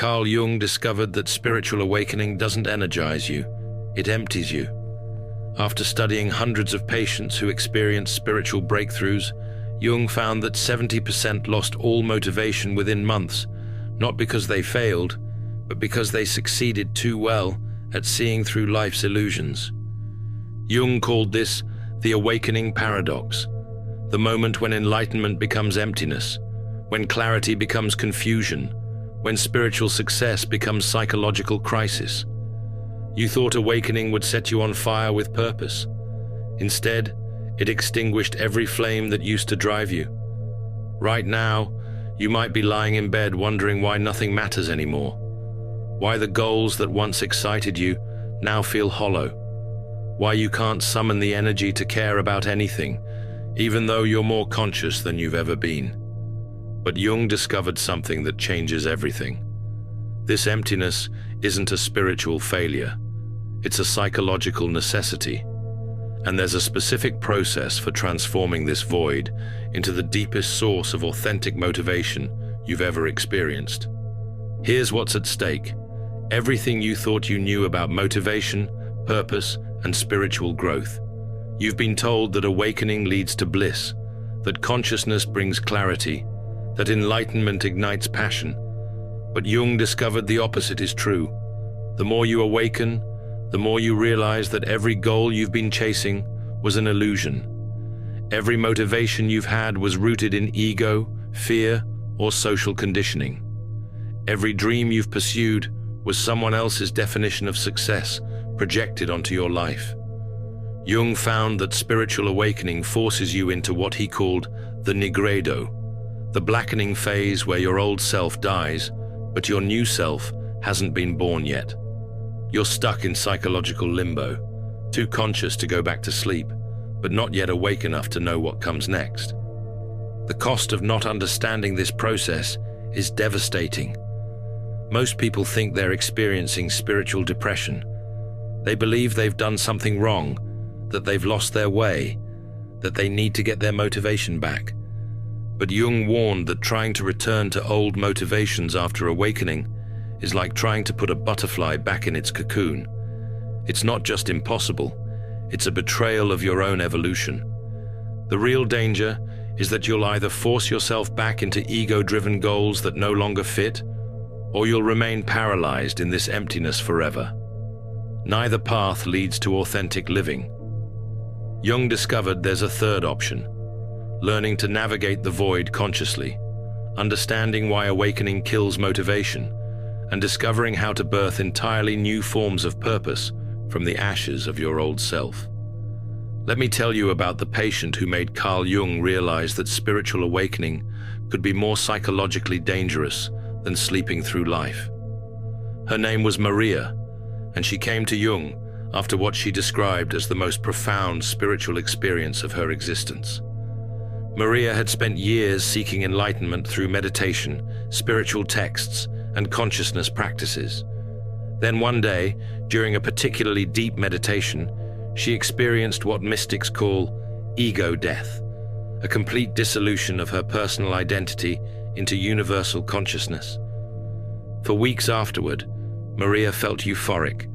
Carl Jung discovered that spiritual awakening doesn't energize you, it empties you. After studying hundreds of patients who experienced spiritual breakthroughs, Jung found that 70% lost all motivation within months, not because they failed, but because they succeeded too well at seeing through life's illusions. Jung called this the awakening paradox, the moment when enlightenment becomes emptiness, when clarity becomes confusion, when spiritual success becomes psychological crisis. You thought awakening would set you on fire with purpose. Instead, it extinguished every flame that used to drive you. Right now, you might be lying in bed wondering why nothing matters anymore, why the goals that once excited you now feel hollow, why you can't summon the energy to care about anything, even though you're more conscious than you've ever been. But Jung discovered something that changes everything. This emptiness isn't a spiritual failure, it's a psychological necessity. And there's a specific process for transforming this void into the deepest source of authentic motivation you've ever experienced. Here's what's at stake. Everything you thought you knew about motivation, purpose, and spiritual growth. You've been told that awakening leads to bliss, that consciousness brings clarity, that enlightenment ignites passion. But Jung discovered the opposite is true. The more you awaken, the more you realize that every goal you've been chasing was an illusion. Every motivation you've had was rooted in ego, fear, or social conditioning. Every dream you've pursued was someone else's definition of success projected onto your life. Jung found that spiritual awakening forces you into what he called the nigredo, the blackening phase where your old self dies, but your new self hasn't been born yet. You're stuck in psychological limbo, too conscious to go back to sleep, but not yet awake enough to know what comes next. The cost of not understanding this process is devastating. Most people think they're experiencing spiritual depression. They believe they've done something wrong, that they've lost their way, that they need to get their motivation back. But Jung warned that trying to return to old motivations after awakening is like trying to put a butterfly back in its cocoon. It's not just impossible, it's a betrayal of your own evolution. The real danger is that you'll either force yourself back into ego-driven goals that no longer fit, or you'll remain paralyzed in this emptiness forever. Neither path leads to authentic living. Jung discovered there's a third option: learning to navigate the void consciously, understanding why awakening kills motivation, and discovering how to birth entirely new forms of purpose from the ashes of your old self. Let me tell you about the patient who made Carl Jung realize that spiritual awakening could be more psychologically dangerous than sleeping through life. Her name was Maria, and she came to Jung after what she described as the most profound spiritual experience of her existence. Maria had spent years seeking enlightenment through meditation, spiritual texts, and consciousness practices. Then one day, during a particularly deep meditation, she experienced what mystics call ego death, a complete dissolution of her personal identity into universal consciousness. For weeks afterward, Maria felt euphoric.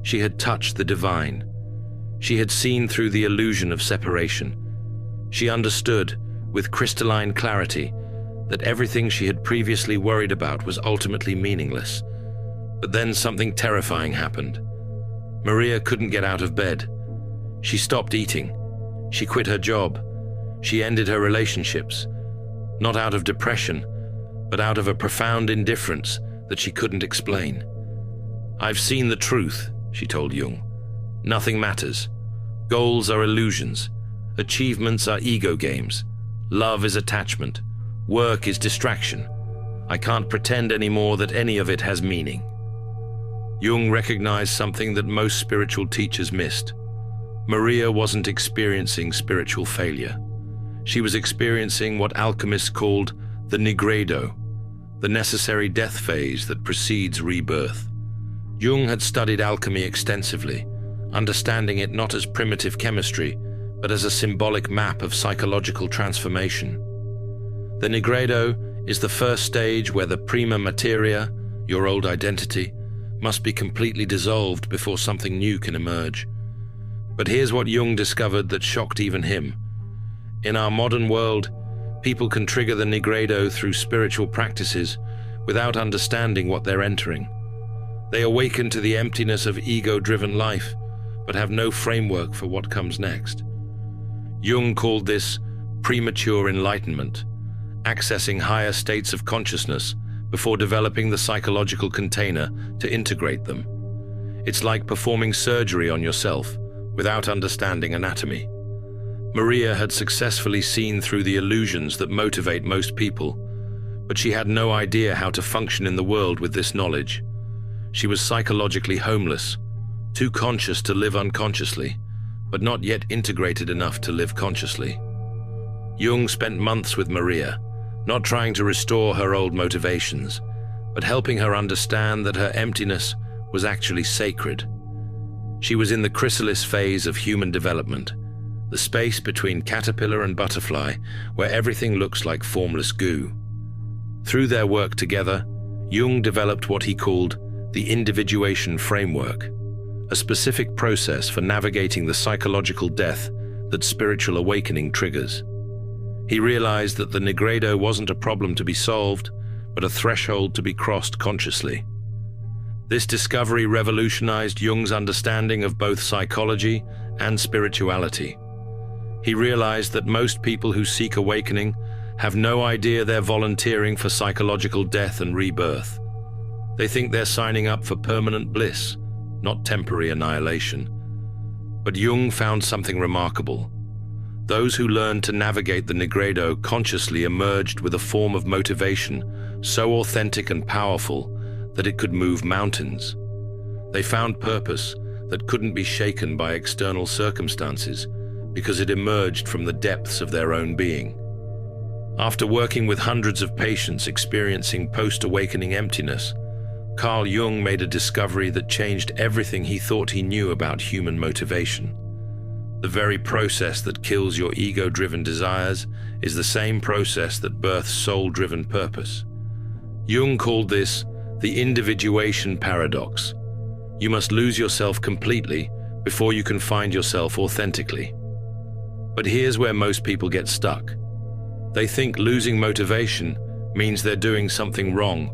She had touched the divine. She had seen through the illusion of separation. She understood, with crystalline clarity, that everything she had previously worried about was ultimately meaningless. But then something terrifying happened. Maria couldn't get out of bed. She stopped eating. She quit her job. She ended her relationships, not out of depression, but out of a profound indifference that she couldn't explain. "I've seen the truth," she told Jung. "Nothing matters. Goals are illusions. Achievements are ego games. Love is attachment. Work is distraction. I can't pretend anymore that any of it has meaning." Jung recognized something that most spiritual teachers missed. Maria wasn't experiencing spiritual failure. She was experiencing what alchemists called the nigredo, the necessary death phase that precedes rebirth. Jung had studied alchemy extensively, understanding it not as primitive chemistry, but as a symbolic map of psychological transformation. The nigredo is the first stage where the prima materia, your old identity, must be completely dissolved before something new can emerge. But here's what Jung discovered that shocked even him. In our modern world, people can trigger the nigredo through spiritual practices without understanding what they're entering. They awaken to the emptiness of ego-driven life, but have no framework for what comes next. Jung called this premature enlightenment, accessing higher states of consciousness before developing the psychological container to integrate them. It's like performing surgery on yourself without understanding anatomy. Maria had successfully seen through the illusions that motivate most people, but she had no idea how to function in the world with this knowledge. She was psychologically homeless, too conscious to live unconsciously, but not yet integrated enough to live consciously. Jung spent months with Maria, not trying to restore her old motivations, but helping her understand that her emptiness was actually sacred. She was in the chrysalis phase of human development, the space between caterpillar and butterfly where everything looks like formless goo. Through their work together, Jung developed what he called the individuation framework, a specific process for navigating the psychological death that spiritual awakening triggers. He realized that the nigredo wasn't a problem to be solved, but a threshold to be crossed consciously. This discovery revolutionized Jung's understanding of both psychology and spirituality. He realized that most people who seek awakening have no idea they're volunteering for psychological death and rebirth. They think they're signing up for permanent bliss, not temporary annihilation. But Jung found something remarkable. Those who learned to navigate the nigredo consciously emerged with a form of motivation so authentic and powerful that it could move mountains. They found purpose that couldn't be shaken by external circumstances because it emerged from the depths of their own being. After working with hundreds of patients experiencing post-awakening emptiness, Carl Jung made a discovery that changed everything he thought he knew about human motivation. The very process that kills your ego-driven desires is the same process that births soul-driven purpose. Jung called this the individuation paradox. You must lose yourself completely before you can find yourself authentically. But here's where most people get stuck. They think losing motivation means they're doing something wrong,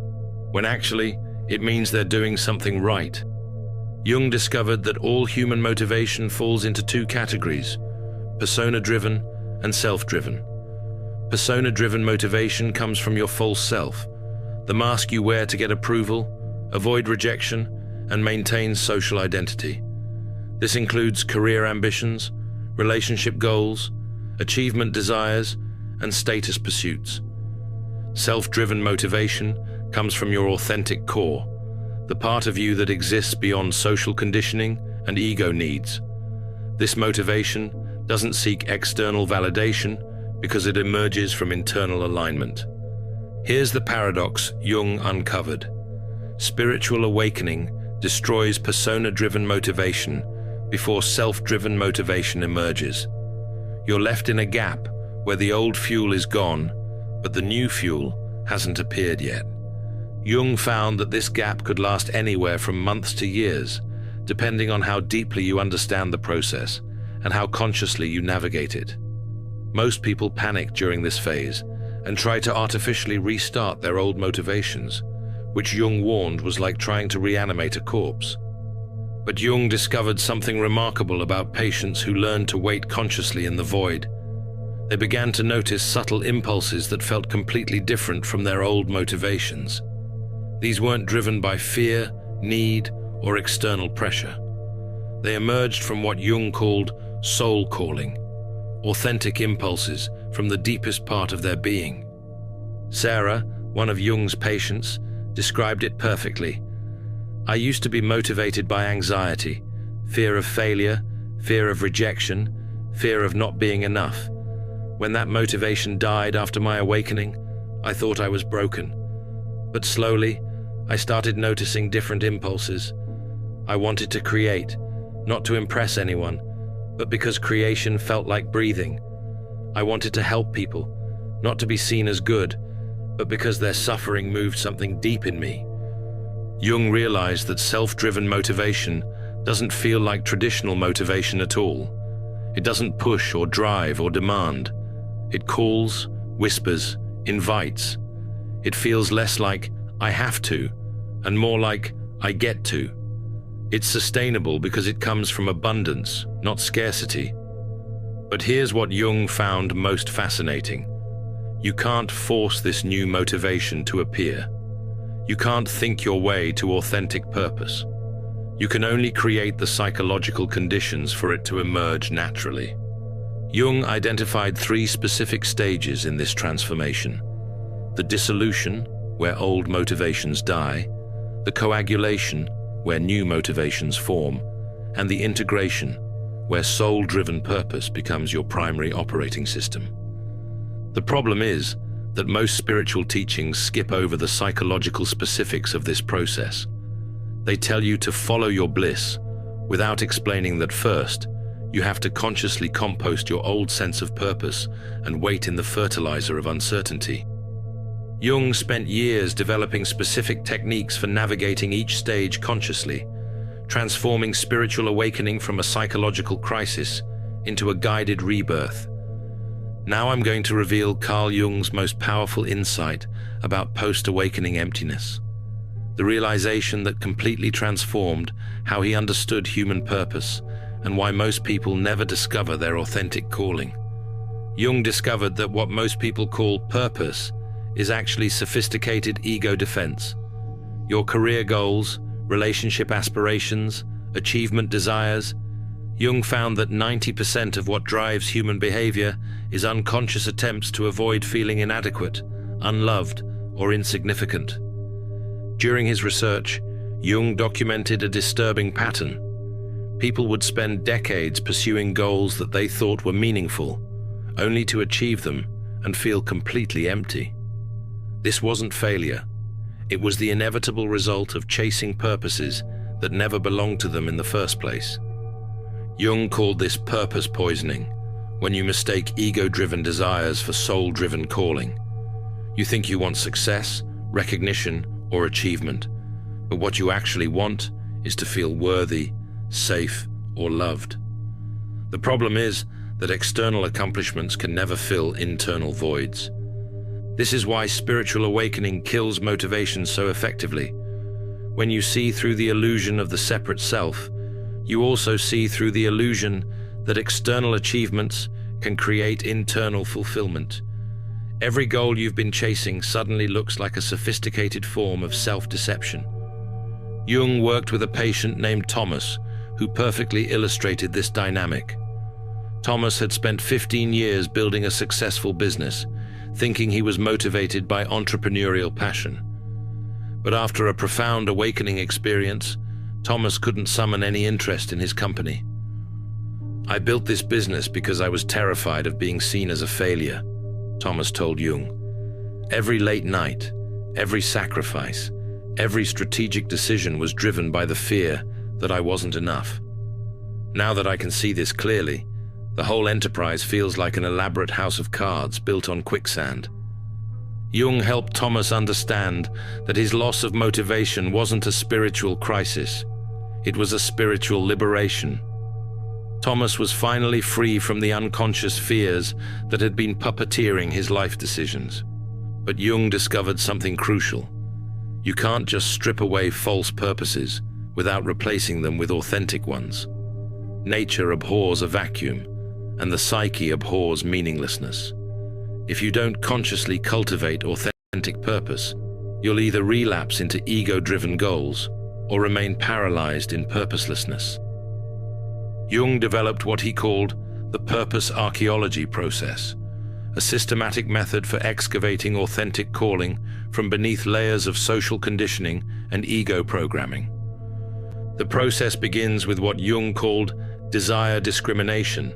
when actually it means they're doing something right. Jung discovered that all human motivation falls into two categories: persona-driven and self-driven. Persona-driven motivation comes from your false self, the mask you wear to get approval, avoid rejection, and maintain social identity. This includes career ambitions, relationship goals, achievement desires, and status pursuits. Self-driven motivation comes from your authentic core, the part of you that exists beyond social conditioning and ego needs. This motivation doesn't seek external validation because it emerges from internal alignment. Here's the paradox Jung uncovered. Spiritual awakening destroys persona-driven motivation before self-driven motivation emerges. You're left in a gap where the old fuel is gone, but the new fuel hasn't appeared yet. Jung found that this gap could last anywhere from months to years, depending on how deeply you understand the process and how consciously you navigate it. Most people panic during this phase and try to artificially restart their old motivations, which Jung warned was like trying to reanimate a corpse. But Jung discovered something remarkable about patients who learned to wait consciously in the void. They began to notice subtle impulses that felt completely different from their old motivations. These weren't driven by fear, need, or external pressure. They emerged from what Jung called soul calling, authentic impulses from the deepest part of their being. Sarah, one of Jung's patients, described it perfectly. I used to be motivated by anxiety, fear of failure, fear of rejection, fear of not being enough. When that motivation died after my awakening, I thought I was broken. But slowly, I started noticing different impulses. I wanted to create, not to impress anyone, but because creation felt like breathing. I wanted to help people, not to be seen as good, but because their suffering moved something deep in me. Jung realized that self-driven motivation doesn't feel like traditional motivation at all. It doesn't push or drive or demand. It calls, whispers, invites. It feels less like, I have to, and more like, I get to. It's sustainable because it comes from abundance, not scarcity. But here's what Jung found most fascinating. You can't force this new motivation to appear. You can't think your way to authentic purpose. You can only create the psychological conditions for it to emerge naturally. Jung identified 3 specific stages in this transformation: the dissolution, where old motivations die, the coagulation, where new motivations form, and the integration, where soul-driven purpose becomes your primary operating system. The problem is that most spiritual teachings skip over the psychological specifics of this process. They tell you to follow your bliss without explaining that first, you have to consciously compost your old sense of purpose and wait in the fertilizer of uncertainty. Jung spent years developing specific techniques for navigating each stage consciously, transforming spiritual awakening from a psychological crisis into a guided rebirth. Now I'm going to reveal Carl Jung's most powerful insight about post-awakening emptiness, the realization that completely transformed how he understood human purpose and why most people never discover their authentic calling. Jung discovered that what most people call purpose is actually sophisticated ego defense. Your career goals, relationship aspirations, achievement desires. Jung found that 90% of what drives human behavior is unconscious attempts to avoid feeling inadequate, unloved, or insignificant. During his research, Jung documented a disturbing pattern. People would spend decades pursuing goals that they thought were meaningful, only to achieve them and feel completely empty. This wasn't failure. It was the inevitable result of chasing purposes that never belonged to them in the first place. Jung called this purpose poisoning, when you mistake ego-driven desires for soul-driven calling. You think you want success, recognition, or achievement, but what you actually want is to feel worthy, safe, or loved. The problem is that external accomplishments can never fill internal voids. This is why spiritual awakening kills motivation so effectively. When you see through the illusion of the separate self, you also see through the illusion that external achievements can create internal fulfillment. Every goal you've been chasing suddenly looks like a sophisticated form of self-deception. Jung worked with a patient named Thomas, who perfectly illustrated this dynamic. Thomas had spent 15 years building a successful business, thinking he was motivated by entrepreneurial passion. But after a profound awakening experience, Thomas couldn't summon any interest in his company. "I built this business because I was terrified of being seen as a failure," Thomas told Jung. "Every late night, every sacrifice, every strategic decision was driven by the fear that I wasn't enough. Now that I can see this clearly, the whole enterprise feels like an elaborate house of cards built on quicksand." Jung helped Thomas understand that his loss of motivation wasn't a spiritual crisis. It was a spiritual liberation. Thomas was finally free from the unconscious fears that had been puppeteering his life decisions. But Jung discovered something crucial. You can't just strip away false purposes without replacing them with authentic ones. Nature abhors a vacuum, and the psyche abhors meaninglessness. If you don't consciously cultivate authentic purpose, you'll either relapse into ego-driven goals or remain paralyzed in purposelessness. Jung developed what he called the purpose archaeology process, a systematic method for excavating authentic calling from beneath layers of social conditioning and ego programming. The process begins with what Jung called desire discrimination,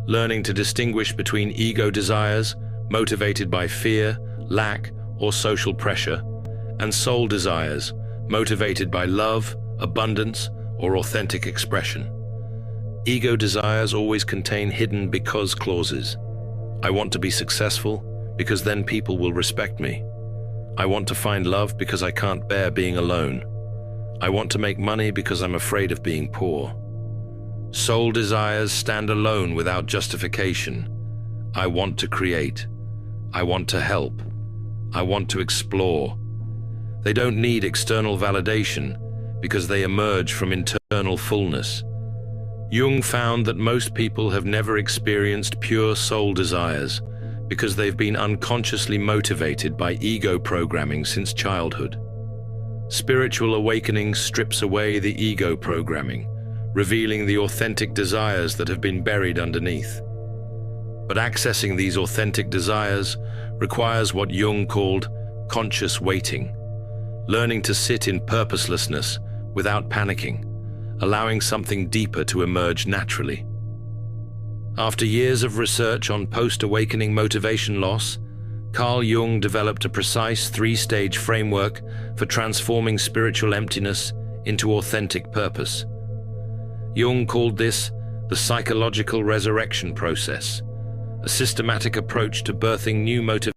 learning to distinguish between ego desires motivated by fear, lack, or social pressure, and soul desires motivated by love, abundance, or authentic expression. Ego desires always contain hidden because clauses. I want to be successful because then people will respect me. I want to find love because I can't bear being alone. I want to make money because I'm afraid of being poor. Soul desires stand alone without justification. I want to create. I want to help. I want to explore. They don't need external validation because they emerge from internal fullness. Jung found that most people have never experienced pure soul desires because they've been unconsciously motivated by ego programming since childhood. Spiritual awakening strips away the ego programming, revealing the authentic desires that have been buried underneath. But accessing these authentic desires requires what Jung called conscious waiting, learning to sit in purposelessness without panicking, allowing something deeper to emerge naturally. After years of research on post-awakening motivation loss, Carl Jung developed a precise three-stage framework for transforming spiritual emptiness into authentic purpose. Jung called this the psychological resurrection process, a systematic approach to birthing new motivation